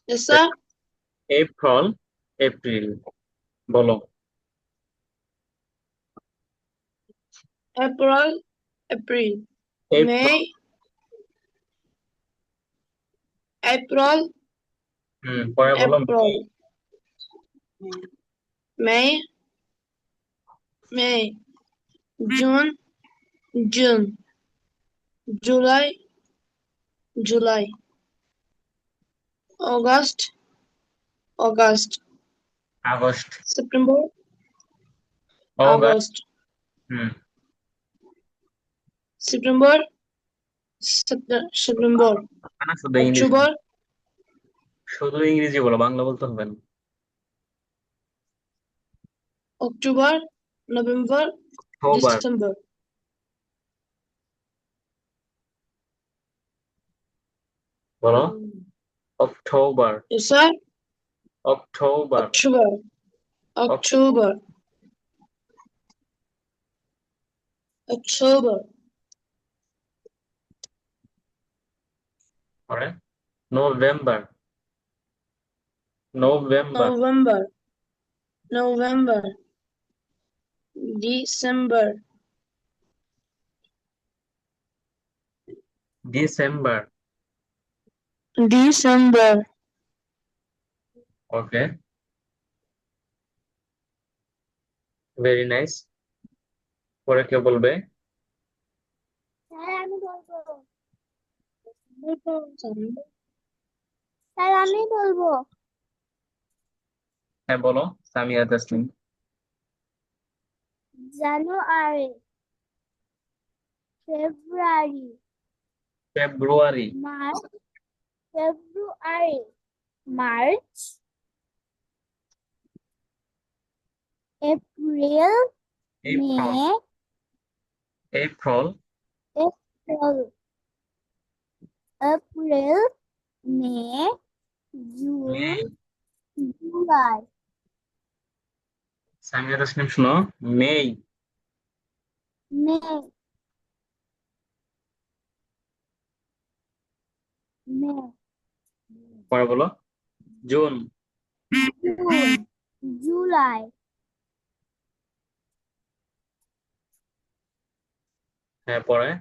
Yes, sir. April April বলো। April, April, April. May, April, পরে বলো মে। April, May, May, June, June, July, July, August, August, August. September, August. August, হুম। September, September, না, শুধু ইংরেজি, October, শুধু ইংরেজি বলো, বাংলা বলতে হবে না। October, November, October December. বলো। October. Yes, sir. October. October, October. October, October, পরে November. November. November, November, December, December. December. Okay, very nice. পরে কে বলবে? স্যার আমি বলবো। স্যার আমি বলবো। হ্যাঁ বলো, সামিয়া তাসলিম। জানুয়ারি, ফেব্রুয়ারি, ফেব্রুয়ারি। মার্চ, ফেব্রুয়ারি, March, April, May, April. April. April, April, মে, মে। জুন, জুলাই, সামিয়া তাসলিম শোনো, মেই। মে, মে, পরে বলো জুন। জুন, জুলাই, হ্যাঁ পরে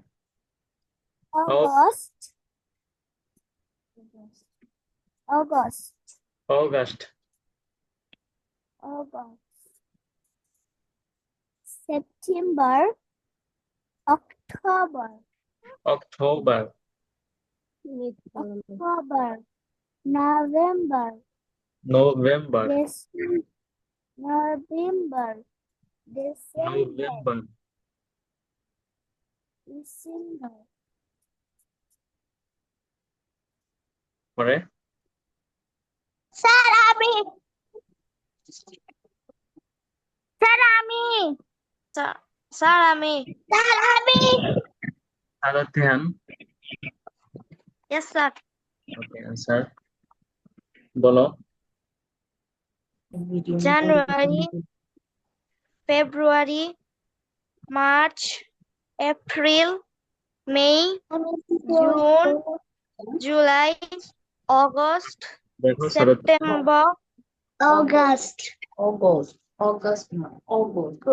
Aug- August, August, August. August, September, October, October. October, November, November. November, November, December. November, পরে স্যার আমি, স্যার আমি, Sir, আমি স্যার আমি, Sadat Rehan. Yes, sir. Okay sir বলো। January, February, March, April, May, June, July, August, দেখো Sadat. September, August, August, August না, August.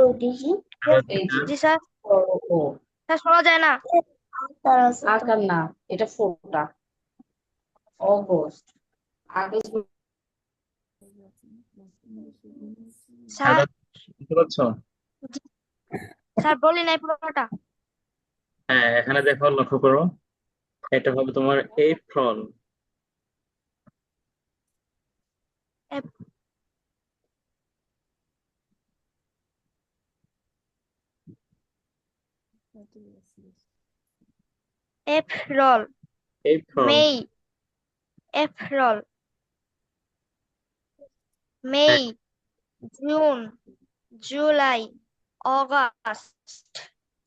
Sadat এই যে রেহান। জি স্যার। ও, ও, স্যার শোনা যায় না। আকার না, এটা ফোরটা। August, August. স্যার, সাদাত বুঝতে পারছো? স্যার বলি নাই পুরোটা। হ্যাঁ এখানে দেখো, লক্ষ্য করো, এটা হবে তোমার এপ্রিল। এপ- April, এপ্রিল। May, April, হ্যাঁ। May, June, July, August, August.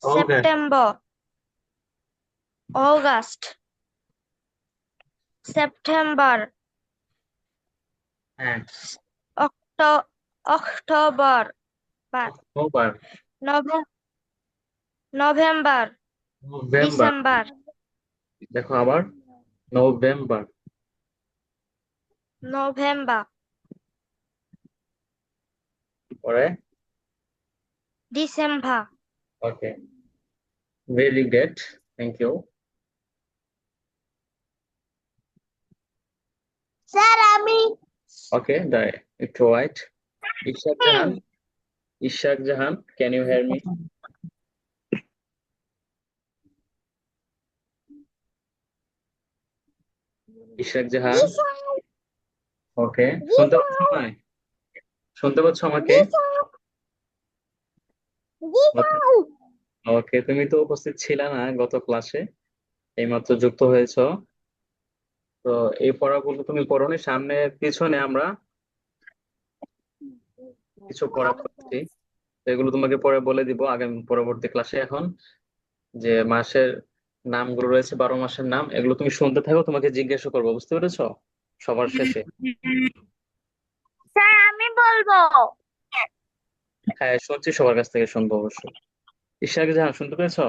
September, August, September, হ্যাঁ। October, October. November, November. December, দেখো আবার, নভেম্বর। November. পরে December. Okay, very great, thank you. Sir আমি ওকে, একটু wait. Ishak Jahan, can you hear me? Ishak Jahan, okay, শুনতে পাচ্ছ আমায়? শুনতে পাচ্ছ আমাকে? ওকে, তুমি তো উপস্থিত ছিলে না গত ক্লাসে, এইমাত্র যুক্ত হয়েছো। তো এই পড়াগুলো তুমি পড়োনি, সামনে পিছনে আমরা কিছু পড়া করছি, তো এগুলো তোমাকে পরে বলে দিব আগামী পরবর্তী ক্লাসে। এখন যে মাসের নামগুলো রয়েছে, 12 মাসের নাম, এগুলো তুমি শুনতে থাকো, তোমাকে জিজ্ঞাসা করবো, বুঝতে পেরেছো? সবার শেষে। স্যার আমি বলবো হ্যাঁ, শুনছি, সবার কাছ থেকে শুনবো অবশ্যই। ইশাক জাহান, শুনতে পেরেছো?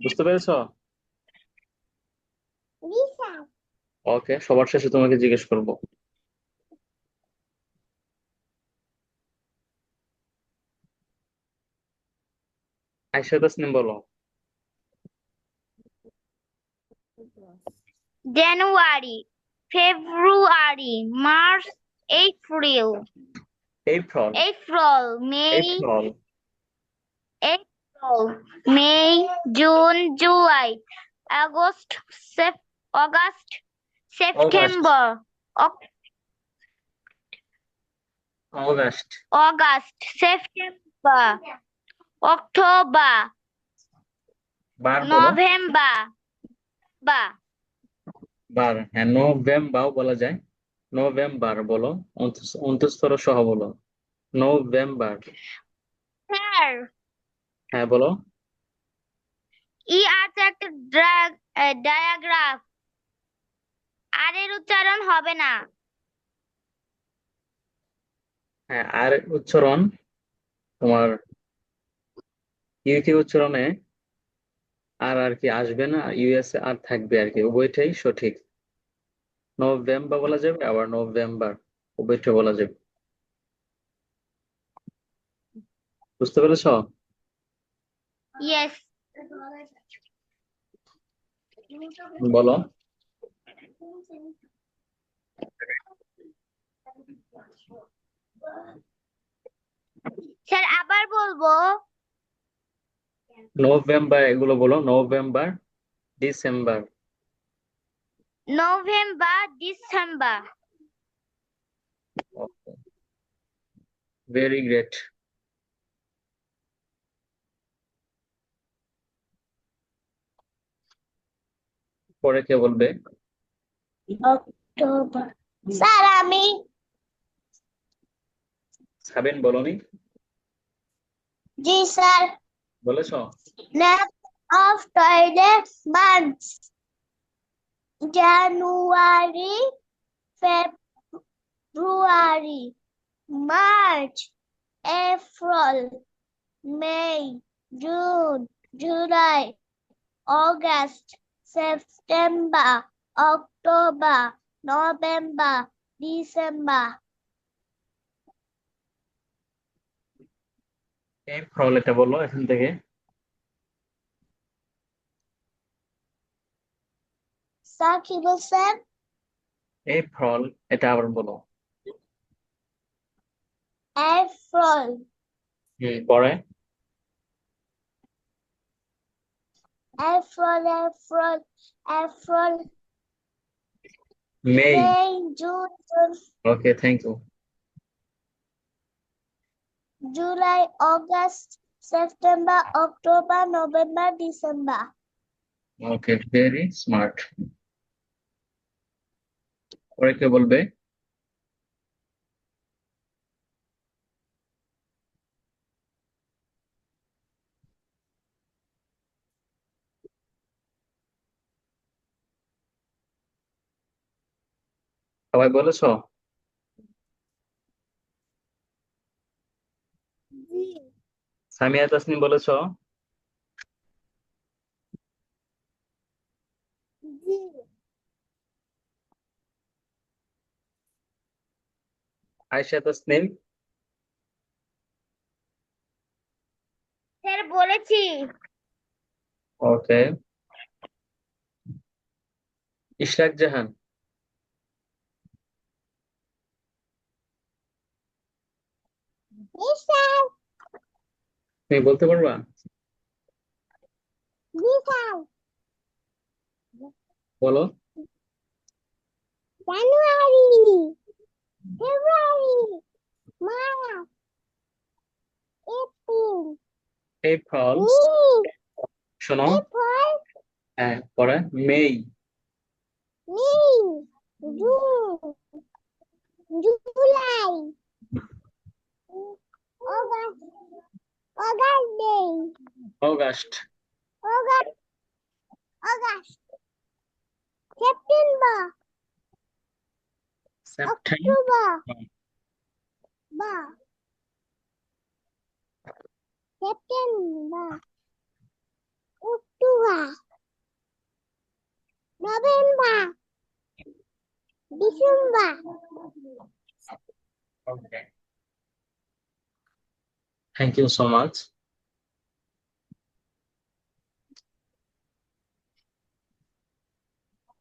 বুঝতে পেরেছো? ওকে, সবার শেষে তোমাকে জিজ্ঞেস করবো। আয়শা তাসনিম, বলো। January, February, March, April, April, April, May, April, April, May, June, July, August, August, August, September, August, August, September, October, বার বলো। নভেম্বর, হ্যাঁ, নভেম্বর বলা যায়, নভেম্বর বলো, অন্তঃস্থ সহ বলো, নভেম্বর। স্যার হ্যাঁ, বলো। ই আছে একটা ডায়াগ্রাফ, আর এর উচ্চারণ হবে না। হ্যাঁ, আর উচ্চারণ তোমার ইউকে উচ্চারণে আর কি আসবে না, ইউএসএ আর থাকবে আর কি, উভয়টাই সঠিক। নভেম্বর বলা যাবে, আবার নভেম্বর, উভয়টা বলা যাবে। বুঝতে পেরেছো? ইয়েস বলো। স্যার আবার বলবো। নভেম্বর, এগুলো বলো, November, November. December, December. Very great. পরে কে বলবে? অক্টোবর। স্যার আমি সাবিন, বলনি? জি স্যার। বলেছো? Next of toilet months: January, February, March, April, May, June, July, August, September, October, November, December. April, এটা বলো এখান থেকে। স্যার কি বলছেন? এপ্রিল, এটা আবার বলো। April, পরে April, April, April, May. May, June, okay, thank you. July, August, September, October, November, December. Okay, very smart. পরে কে বলবে? সবাই বলেছো? সামিয়া তাসনিম, বলেছো? আয়েশা তাসনিম, স্যার বলেছি। ওকে। ইশরাক জাহান, Yes, sir. তুমি বলতে পারবা? Yes, sir. বলো। January, February, March, April, April, May, শোনো, April, হ্যাঁ পরে May, May, June, July, August, August Day, August, August, August, September, September, October, September, October, November, December. Okay, thank you so much.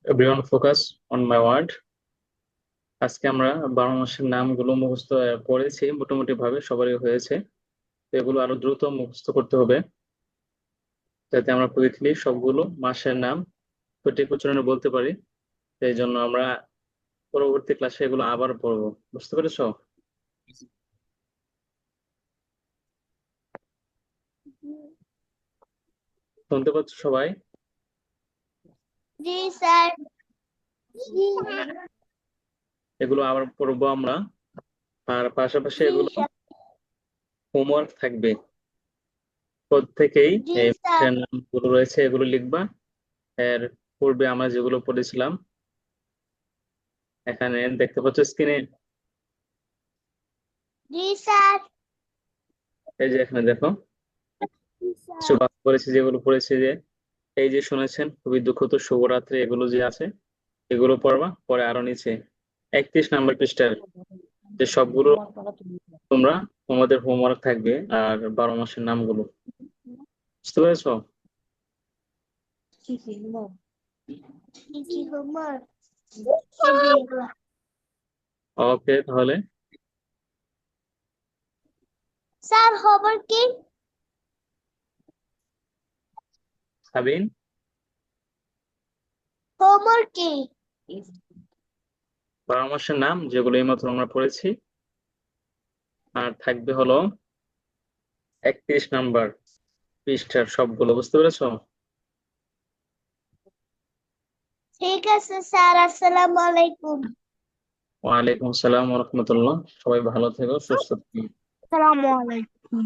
Everyone focus on my word. আজকে আমরা 12 মাসের নামগুলো মুখস্থ করেছি মোটামুটি ভাবে, সবারই হয়েছে। তো এগুলো আরো দ্রুত মুখস্থ করতে হবে, যাতে আমরা পৃথিবীর সবগুলো মাসের নাম সঠিক উচ্চারণে বলতে পারি। সেই জন্য আমরা পরবর্তী ক্লাসে এগুলো আবার পড়বো, বুঝতে পেরেছো? শুনতে পাচ্ছ সবাই? জি স্যার। জি স্যার। এগুলো আবার পড়বো আমরা, আর পাশাপাশি জি এগুলো স্যার। হোমওয়ার্ক থাকবে প্রত্যেকেই। জি এই স্যার। মাসের নামগুলো রয়েছে এগুলো লিখবা। এর পূর্বে আমরা যেগুলো পড়েছিলাম এখানে দেখতে পাচ্ছ স্ক্রিনে, জি স্যার। এই যে এখানে দেখো জি কিছু স্যার। বাদ পড়েছে, যেগুলো পড়েছে যে এই যে শুনেছেন খুবই দুঃখিত, শুভরাত্রি, এগুলো যে আছে এগুলো পড়বা। পরে আরো নিচে 31 নাম্বার পৃষ্ঠার যে সবগুলো তোমরা, তোমাদের হোমওয়ার্ক থাকবে, আর 12 মাসের নামগুলো, বুঝতে পেরেছো? কি কি হোমওয়ার্ক? ওকে তাহলে স্যার হোমওয়ার্ক কি? সাবিন, হোমওয়ার্ক কি? 12 মাসের নাম যেগুলো এইমাত্র আমরা পড়েছি, আর থাকবে হলো 31 নাম্বার পৃষ্ঠার সবগুলো, বুঝতে পেরেছো? ঠিক আছে স্যার, আসসালামু আলাইকুম। ওয়ালাইকুম আসসালাম ওয়া রাহমাতুল্লাহ। সবাই ভালো থেকো, সুস্থ থেকো। আসসালামু আলাইকুম।